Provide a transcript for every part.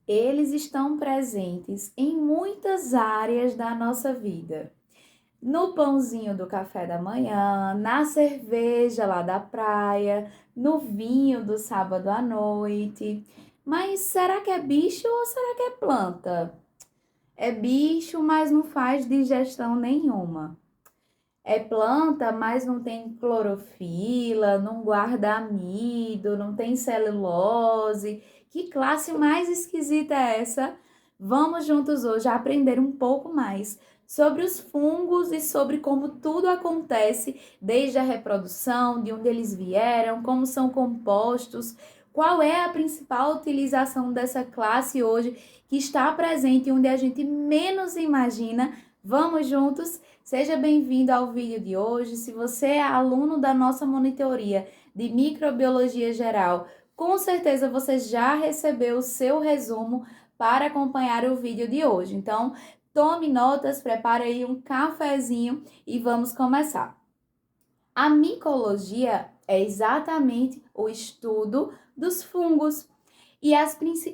Eles estão presentes em muitas áreas da nossa vida. No pãozinho do café da manhã, na cerveja lá da praia, no vinho do sábado à noite. Mas será que é bicho ou será que é planta? É bicho, mas não faz digestão nenhuma. É planta, mas não tem clorofila, não guarda amido, não tem celulose. Que classe mais esquisita é essa? Vamos juntos hoje aprender um pouco mais sobre os fungos e sobre como tudo acontece, desde a reprodução, de onde eles vieram, como são compostos, qual é a principal utilização dessa classe hoje que está presente onde a gente menos imagina. Vamos juntos? Seja bem-vindo ao vídeo de hoje. Se você é aluno da nossa monitoria de microbiologia geral, com certeza você já recebeu o seu resumo para acompanhar o vídeo de hoje. Então, tome notas, prepare aí um cafezinho e vamos começar. A micologia é exatamente o estudo dos fungos.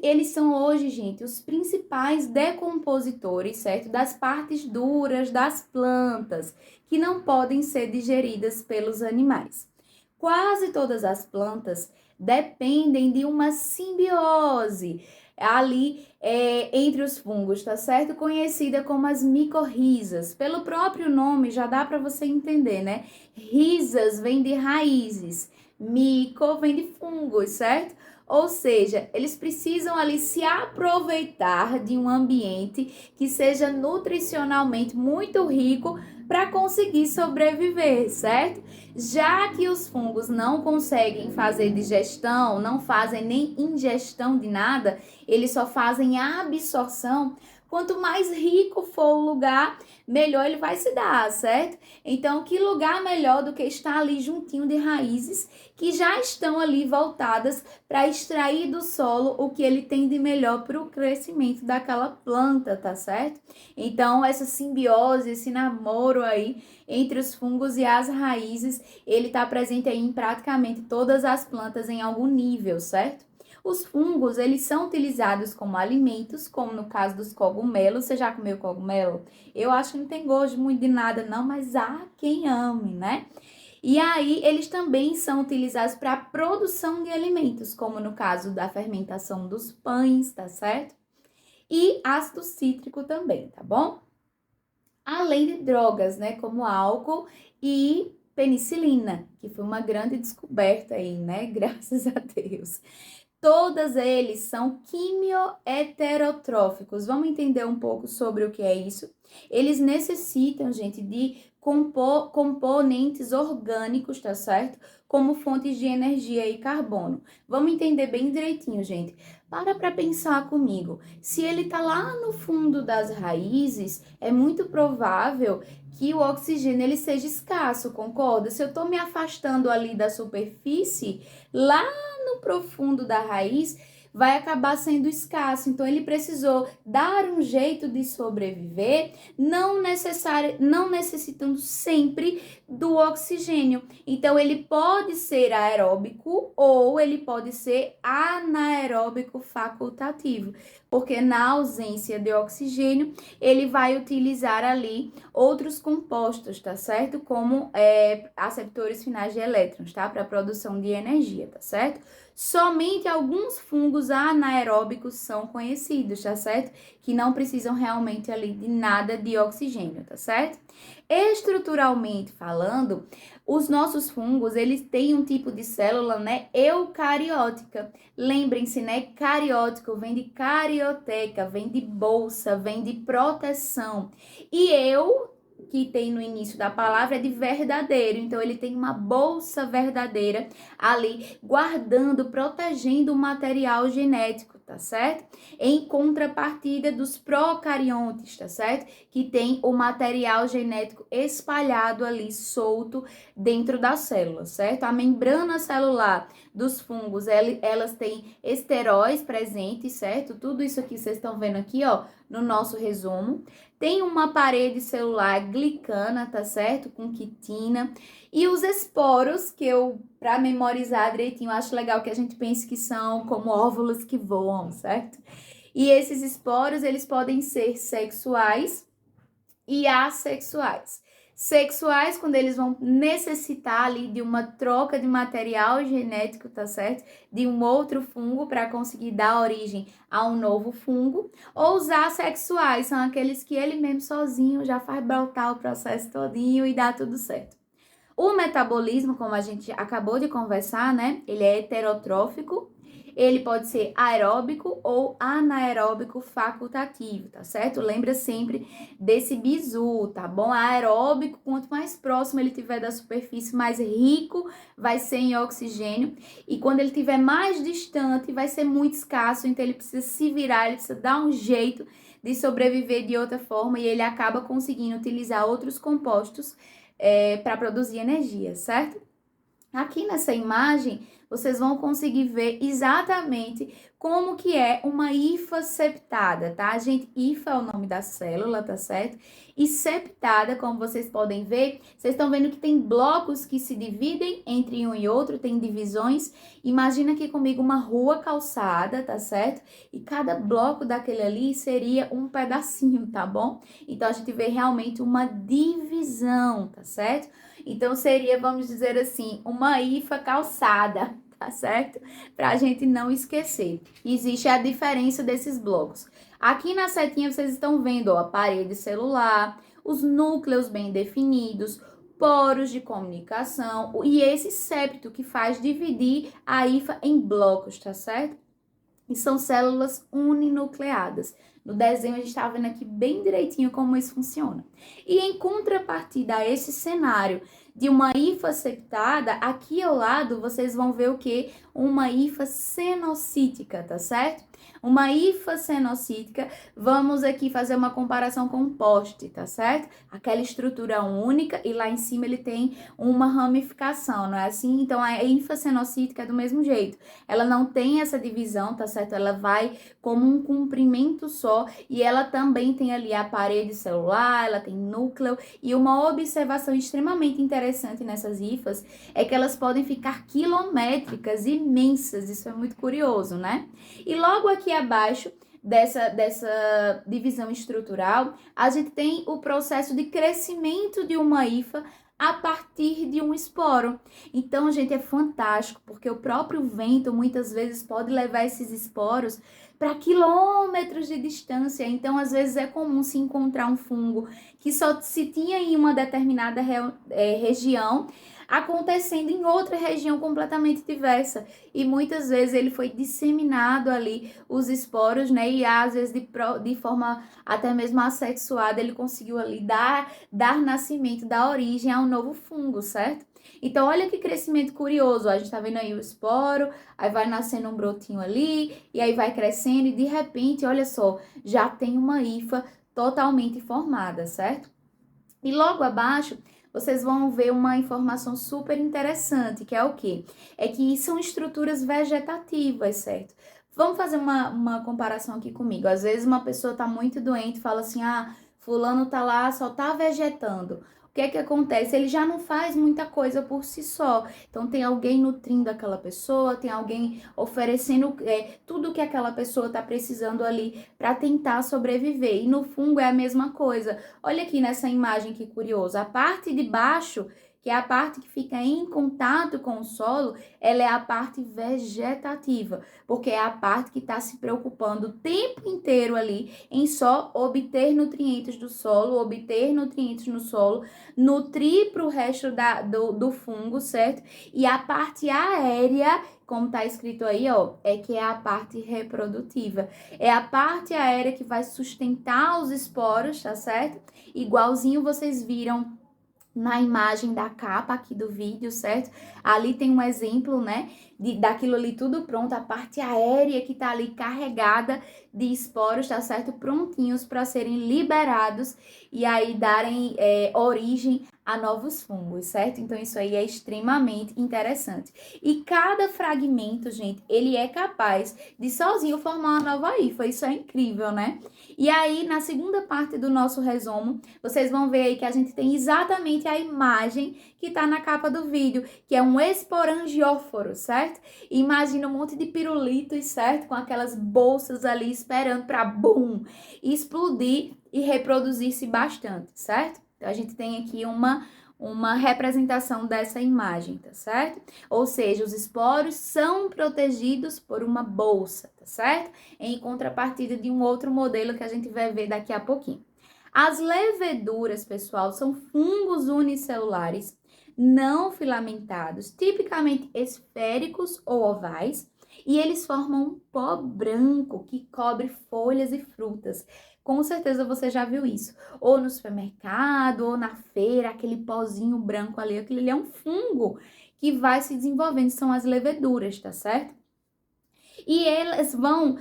Eles são hoje, gente, os principais decompositores, certo? Das partes duras das plantas, que não podem ser digeridas pelos animais. Quase todas as plantas dependem de uma simbiose ali entre os fungos, tá certo? Conhecida como as micorrizas. Pelo próprio nome já dá para você entender, né? Rhizas vem de raízes, mico vem de fungos, certo? Ou seja, eles precisam ali se aproveitar de um ambiente que seja nutricionalmente muito rico para conseguir sobreviver, certo? Já que os fungos não conseguem fazer digestão, não fazem nem ingestão de nada, eles só fazem a absorção. Quanto mais rico for o lugar, melhor ele vai se dar, certo? Então, que lugar melhor do que estar ali juntinho de raízes que já estão ali voltadas para extrair do solo o que ele tem de melhor para o crescimento daquela planta, tá certo? Então, essa simbiose, esse namoro aí entre os fungos e as raízes, ele está presente aí em praticamente todas as plantas em algum nível, certo? Os fungos, eles são utilizados como alimentos, como no caso dos cogumelos. Você já comeu cogumelo? Eu acho que não tem gosto muito de nada não, mas há quem ame, né? E aí, eles também são utilizados para a produção de alimentos, como no caso da fermentação dos pães, tá certo? E ácido cítrico também, tá bom? Além de drogas, né, como álcool e penicilina, que foi uma grande descoberta aí, né, graças a Deus. Todos eles são quimioheterotróficos. Vamos entender um pouco sobre o que é isso? Eles necessitam, gente, de componentes orgânicos, tá certo? Como fontes de energia e carbono. Vamos entender bem direitinho, gente. Para pensar comigo. Se ele tá lá no fundo das raízes, é muito provável que o oxigênio ele seja escasso, concorda? Se eu tô me afastando ali da superfície, lá no profundo da raiz, vai acabar sendo escasso. Então, ele precisou dar um jeito de sobreviver, não necessitando sempre do oxigênio. Então, ele pode ser aeróbico ou ele pode ser anaeróbico facultativo, porque na ausência de oxigênio, ele vai utilizar ali outros compostos, tá certo? Como aceptores finais de elétrons, tá? Para produção de energia, tá certo? Somente alguns fungos anaeróbicos são conhecidos, tá certo? Que não precisam realmente ali de nada de oxigênio, tá certo? Estruturalmente falando, os nossos fungos, eles têm um tipo de célula, né, eucariótica. Lembrem-se, né, cariótico vem de carioteca, vem de bolsa, vem de proteção. E que tem no início da palavra, é de verdadeiro. Então, ele tem uma bolsa verdadeira ali, guardando, protegendo o material genético, tá certo? Em contrapartida dos procariontes, tá certo? Que tem o material genético espalhado ali, solto, dentro da célula, certo? A membrana celular dos fungos, elas têm esteróis presentes, certo? Tudo isso aqui vocês estão vendo aqui, ó, no nosso resumo. Tem uma parede celular glicana, tá certo? Com quitina. E os esporos, que eu, para memorizar direitinho, acho legal que a gente pense que são como óvulos que voam, certo? E esses esporos, eles podem ser sexuais e assexuais. Sexuais, quando eles vão necessitar ali de uma troca de material genético, tá certo? De um outro fungo para conseguir dar origem a um novo fungo. Ou os assexuais, são aqueles que ele mesmo sozinho já faz brotar o processo todinho e dá tudo certo. O metabolismo, como a gente acabou de conversar, né? Ele é heterotrófico. Ele pode ser aeróbico ou anaeróbico facultativo, tá certo? Lembra sempre desse bizu, tá bom? Aeróbico, quanto mais próximo ele tiver da superfície, mais rico vai ser em oxigênio. E quando ele tiver mais distante, vai ser muito escasso, então ele precisa se virar, ele precisa dar um jeito de sobreviver de outra forma e ele acaba conseguindo utilizar outros compostos para produzir energia, certo? Aqui nessa imagem, vocês vão conseguir ver exatamente como que é uma hifa septada, tá? Gente, hifa é o nome da célula, tá certo? E septada, como vocês podem ver, vocês estão vendo que tem blocos que se dividem entre um e outro, tem divisões. Imagina aqui comigo uma rua calçada, tá certo? E cada bloco daquele ali seria um pedacinho, tá bom? Então, a gente vê realmente uma divisão, tá certo? Então, seria, vamos dizer assim, uma hifa calçada, tá certo? Pra gente não esquecer. Existe a diferença desses blocos. Aqui na setinha, vocês estão vendo, ó, a parede celular, os núcleos bem definidos, poros de comunicação e esse septo que faz dividir a hifa em blocos, tá certo? E são células uninucleadas. No desenho a gente está vendo aqui bem direitinho como isso funciona. E em contrapartida a esse cenário de uma hifa septada, aqui ao lado vocês vão ver o que? Uma hifa cenocítica, tá certo? Uma hifa cenocítica, vamos aqui fazer uma comparação com um poste, tá certo? Aquela estrutura única e lá em cima ele tem uma ramificação, não é assim? Então a hifa cenocítica é do mesmo jeito. Ela não tem essa divisão, tá certo? Ela vai como um comprimento só e ela também tem ali a parede celular, ela tem núcleo e uma observação extremamente interessante nessas hifas é que elas podem ficar quilométricas, imensas, isso é muito curioso, né? E logo aqui abaixo dessa divisão estrutural, a gente tem o processo de crescimento de uma hifa a partir de um esporo. Então, gente, é fantástico, porque o próprio vento muitas vezes pode levar esses esporos para quilômetros de distância. Então, às vezes é comum se encontrar um fungo que só se tinha em uma determinada região, acontecendo em outra região completamente diversa. E muitas vezes ele foi disseminado ali, os esporos, né? E às vezes de forma até mesmo assexuada, ele conseguiu ali dar nascimento, dar origem a um novo fungo, certo? Então, olha que crescimento curioso. A gente tá vendo aí o esporo, aí vai nascendo um brotinho ali, e aí vai crescendo, e de repente, olha só, já tem uma hifa totalmente formada, certo? E logo abaixo, vocês vão ver uma informação super interessante, que é o quê? É que são estruturas vegetativas, certo? Vamos fazer uma comparação aqui comigo. Às vezes uma pessoa tá muito doente e fala assim, fulano tá lá, só tá vegetando. O que é que acontece? Ele já não faz muita coisa por si só. Então, tem alguém nutrindo aquela pessoa, tem alguém oferecendo tudo que aquela pessoa está precisando ali para tentar sobreviver. E no fungo é a mesma coisa. Olha aqui nessa imagem que curioso. A parte de baixo, que é a parte que fica em contato com o solo, ela é a parte vegetativa, porque é a parte que está se preocupando o tempo inteiro ali em só obter nutrientes do solo, obter nutrientes no solo, nutrir para o resto do fungo, certo? E a parte aérea, como tá escrito aí, ó, é que é a parte reprodutiva. É a parte aérea que vai sustentar os esporos, tá certo? Igualzinho vocês viram na imagem da capa aqui do vídeo, certo? Ali tem um exemplo, né, daquilo ali tudo pronto, a parte aérea que tá ali carregada de esporos, tá certo? Prontinhos para serem liberados e aí darem origem a novos fungos, certo? Então, isso aí é extremamente interessante. E cada fragmento, gente, ele é capaz de sozinho formar uma nova hifa. Isso é incrível, né? E aí, na segunda parte do nosso resumo, vocês vão ver aí que a gente tem exatamente a imagem que tá na capa do vídeo, que é um esporangióforo, certo? E imagina um monte de pirulitos, certo? Com aquelas bolsas ali esperando para bum, explodir e reproduzir-se bastante, certo? Então, a gente tem aqui uma representação dessa imagem, tá certo? Ou seja, os esporos são protegidos por uma bolsa, tá certo? Em contrapartida de um outro modelo que a gente vai ver daqui a pouquinho. As leveduras, pessoal, são fungos unicelulares não filamentados, tipicamente esféricos ou ovais, e eles formam um pó branco que cobre folhas e frutas. Com certeza você já viu isso, ou no supermercado, ou na feira, aquele pozinho branco ali, aquele ali é um fungo que vai se desenvolvendo, são as leveduras, tá certo? E elas vão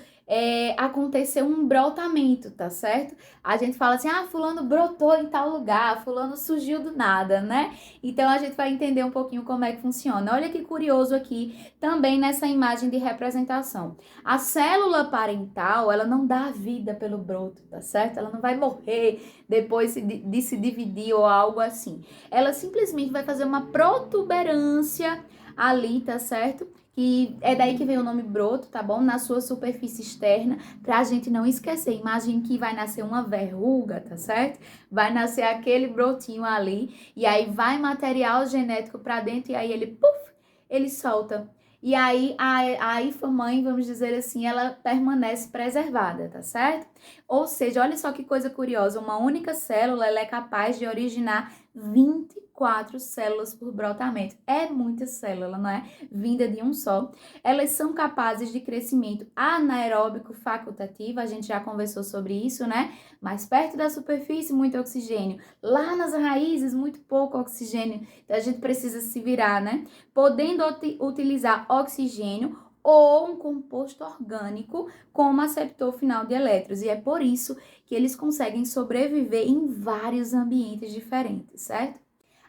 acontecer um brotamento, tá certo? A gente fala assim, fulano brotou em tal lugar, fulano surgiu do nada, né? Então, a gente vai entender um pouquinho como é que funciona. Olha que curioso aqui, também nessa imagem de representação. A célula parental, ela não dá vida pelo broto, tá certo? Ela não vai morrer depois de se dividir ou algo assim. Ela simplesmente vai fazer uma protuberância ali, tá certo? Que é daí que vem o nome broto, tá bom? Na sua superfície externa, pra gente não esquecer. Imagine que vai nascer uma verruga, tá certo? Vai nascer aquele brotinho ali, e aí vai material genético pra dentro, e aí ele, puf, ele solta. E aí a hifa-mãe, vamos dizer assim, ela permanece preservada, tá certo? Ou seja, olha só que coisa curiosa, uma única célula, ela é capaz de originar 24 células por brotamento. É muita célula, não é? Vinda de um só. Elas são capazes de crescimento anaeróbico facultativo, a gente já conversou sobre isso, né? Mais perto da superfície, muito oxigênio. Lá nas raízes, muito pouco oxigênio. Então, a gente precisa se virar, né? Podendo utilizar oxigênio ou um composto orgânico como aceptor final de elétrons. E é por isso que eles conseguem sobreviver em vários ambientes diferentes, certo?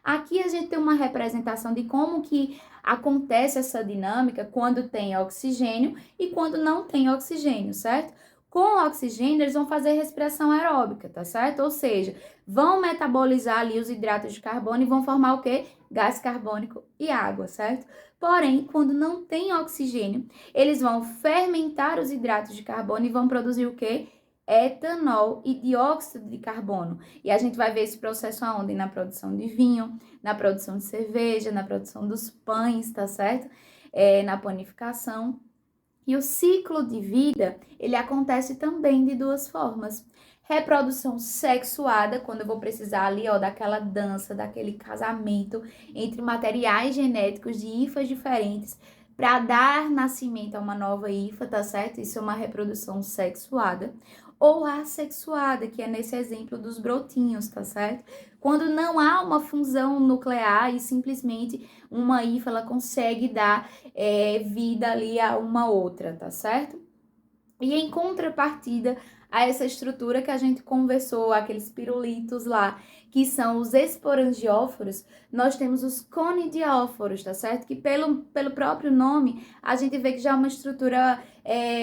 Aqui a gente tem uma representação de como que acontece essa dinâmica quando tem oxigênio e quando não tem oxigênio, certo? Com oxigênio, eles vão fazer respiração aeróbica, tá certo? Ou seja, vão metabolizar ali os hidratos de carbono e vão formar o quê? Gás carbônico e água, certo? Porém, quando não tem oxigênio, eles vão fermentar os hidratos de carbono e vão produzir o quê? Etanol e dióxido de carbono. E a gente vai ver esse processo aonde? Na produção de vinho, na produção de cerveja, na produção dos pães, tá certo? Na panificação. E o ciclo de vida, ele acontece também de duas formas. Reprodução sexuada, quando eu vou precisar ali, ó, daquela dança, daquele casamento entre materiais genéticos de hifas diferentes para dar nascimento a uma nova hifa, tá certo? Isso é uma reprodução sexuada. Ou assexuada, que é nesse exemplo dos brotinhos, tá certo? Quando não há uma fusão nuclear e simplesmente uma hifa, ela consegue dar vida ali a uma outra, tá certo? E em contrapartida a essa estrutura que a gente conversou, aqueles pirulitos lá, que são os esporangióforos, nós temos os conidióforos, tá certo? Que pelo próprio nome, a gente vê que já é uma estrutura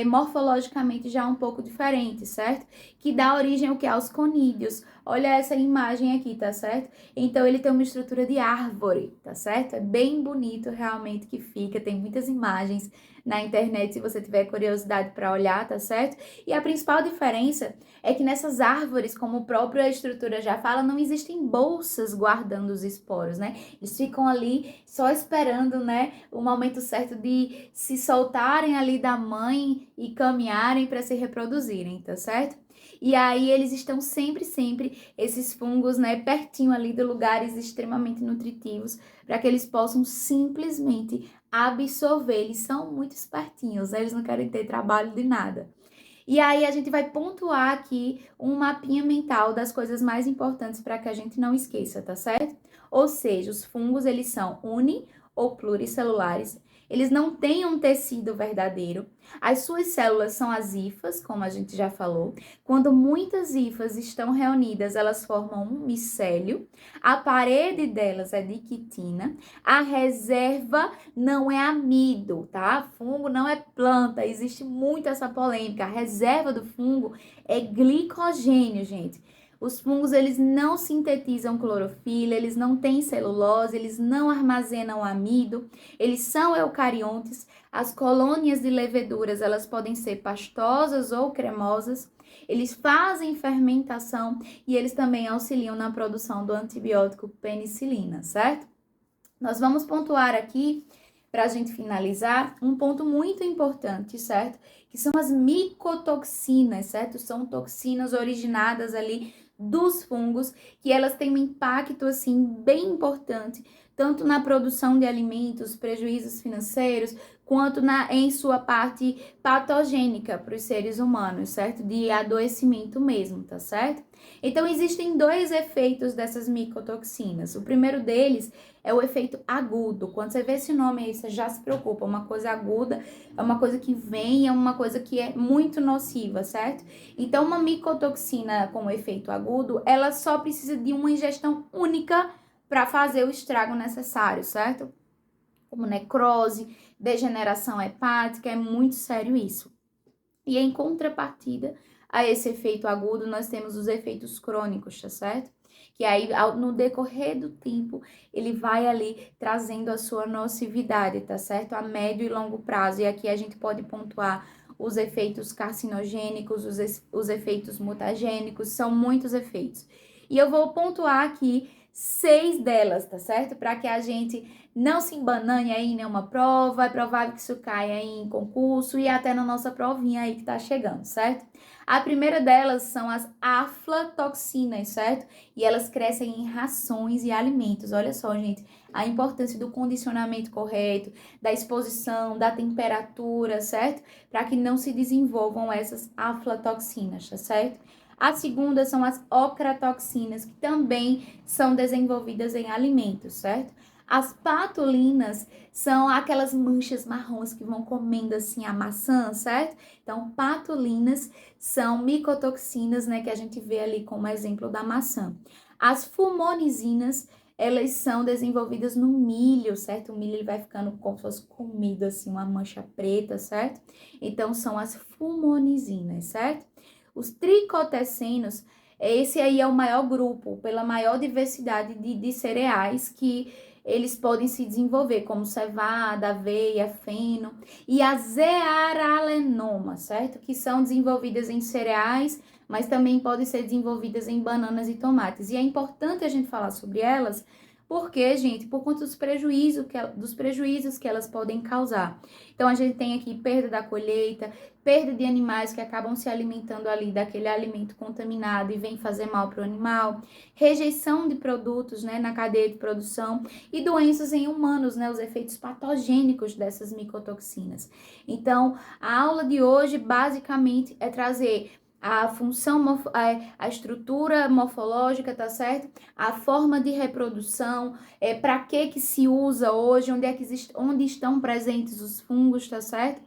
morfologicamente já um pouco diferente, certo? Que dá origem ao que? Aos conídeos. Olha essa imagem aqui, tá certo? Então, ele tem uma estrutura de árvore, tá certo? É bem bonito realmente que fica, tem muitas imagens na internet, se você tiver curiosidade para olhar, tá certo? E a principal diferença é que nessas árvores, como a própria estrutura já fala, não existem bolsas guardando os esporos, né? Eles ficam ali só esperando, né, o momento certo de se soltarem ali da mãe e caminharem para se reproduzirem, tá certo? E aí eles estão sempre, esses fungos, né, pertinho ali de lugares extremamente nutritivos, para que eles possam simplesmente absorver. Eles são muito espertinhos, né? Eles não querem ter trabalho de nada. E aí a gente vai pontuar aqui um mapinha mental das coisas mais importantes para que a gente não esqueça, tá certo? Ou seja, os fungos, eles são uni ou pluricelulares, eles não têm um tecido verdadeiro. As suas células são as hifas, como a gente já falou. Quando muitas hifas estão reunidas, elas formam um micélio. A parede delas é de quitina. A reserva não é amido, tá? Fungo não é planta. Existe muito essa polêmica. A reserva do fungo é glicogênio, gente. Os fungos, eles não sintetizam clorofila, eles não têm celulose, eles não armazenam amido, eles são eucariontes. As colônias de leveduras, elas podem ser pastosas ou cremosas. Eles fazem fermentação e eles também auxiliam na produção do antibiótico penicilina, certo? Nós vamos pontuar aqui, para a gente finalizar, um ponto muito importante, certo? Que são as micotoxinas, certo? São toxinas originadas ali dos fungos, que elas têm um impacto, assim, bem importante, tanto na produção de alimentos, prejuízos financeiros, quanto em sua parte patogênica para os seres humanos, certo? De adoecimento mesmo, tá certo? Então, existem dois efeitos dessas micotoxinas. O primeiro deles é o efeito agudo. Quando você vê esse nome aí, você já se preocupa. Uma coisa aguda é uma coisa que vem, é uma coisa que é muito nociva, certo? Então, uma micotoxina com efeito agudo, ela só precisa de uma ingestão única para fazer o estrago necessário, certo? Como necrose, degeneração hepática, é muito sério isso. E em contrapartida a esse efeito agudo, nós temos os efeitos crônicos, tá certo? Que aí, no decorrer do tempo, ele vai ali trazendo a sua nocividade, tá certo? A médio e longo prazo. E aqui a gente pode pontuar os efeitos carcinogênicos, os efeitos mutagênicos, são muitos efeitos. E eu vou pontuar aqui 6 delas, tá certo? Para que a gente não se embanane aí em nenhuma prova, é provável que isso caia em concurso e até na nossa provinha aí que tá chegando, certo? A primeira delas são as aflatoxinas, certo? E elas crescem em rações e alimentos. Olha só, gente, a importância do condicionamento correto, da exposição, da temperatura, certo? Para que não se desenvolvam essas aflatoxinas, tá certo? A segunda são as ocratoxinas, que também são desenvolvidas em alimentos, certo? As patulinas são aquelas manchas marrons que vão comendo assim a maçã, certo? Então, patulinas são micotoxinas, né, que a gente vê ali como exemplo da maçã. As fumonizinas, elas são desenvolvidas no milho, certo? O milho ele vai ficando como se fosse comido assim, uma mancha preta, certo? Então, são as fumonizinas, certo? Os tricotecenos, esse aí é o maior grupo, pela maior diversidade de cereais que eles podem se desenvolver, como cevada, aveia, feno. E a zearalenoma, certo? Que são desenvolvidas em cereais, mas também podem ser desenvolvidas em bananas e tomates. E é importante a gente falar sobre elas, porque, gente, por conta dos prejuízos que elas podem causar. Então, a gente tem aqui perda da colheita, perda de animais que acabam se alimentando ali daquele alimento contaminado e vem fazer mal para o animal, rejeição de produtos, né, na cadeia de produção e doenças em humanos, né, os efeitos patogênicos dessas micotoxinas. Então, a aula de hoje basicamente é trazer a função, a estrutura morfológica, tá certo? A forma de reprodução, para que se usa hoje, onde estão presentes os fungos, tá certo?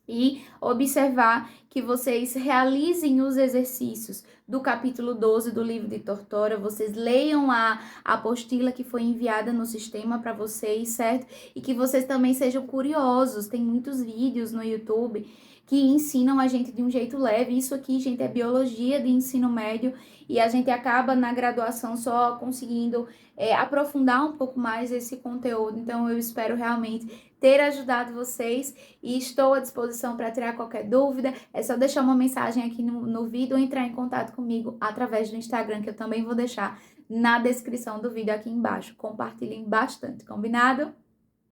E observar que vocês realizem os exercícios do capítulo 12 do livro de Tortora, vocês leiam a apostila que foi enviada no sistema para vocês, certo? E que vocês também sejam curiosos, tem muitos vídeos no YouTube que ensinam a gente de um jeito leve. Isso aqui, gente, é biologia de ensino médio e a gente acaba na graduação só conseguindo aprofundar um pouco mais esse conteúdo. Então, eu espero realmente ter ajudado vocês e estou à disposição para tirar qualquer dúvida. É só deixar uma mensagem aqui no vídeo ou entrar em contato comigo através do Instagram, que eu também vou deixar na descrição do vídeo aqui embaixo. Compartilhem bastante, combinado?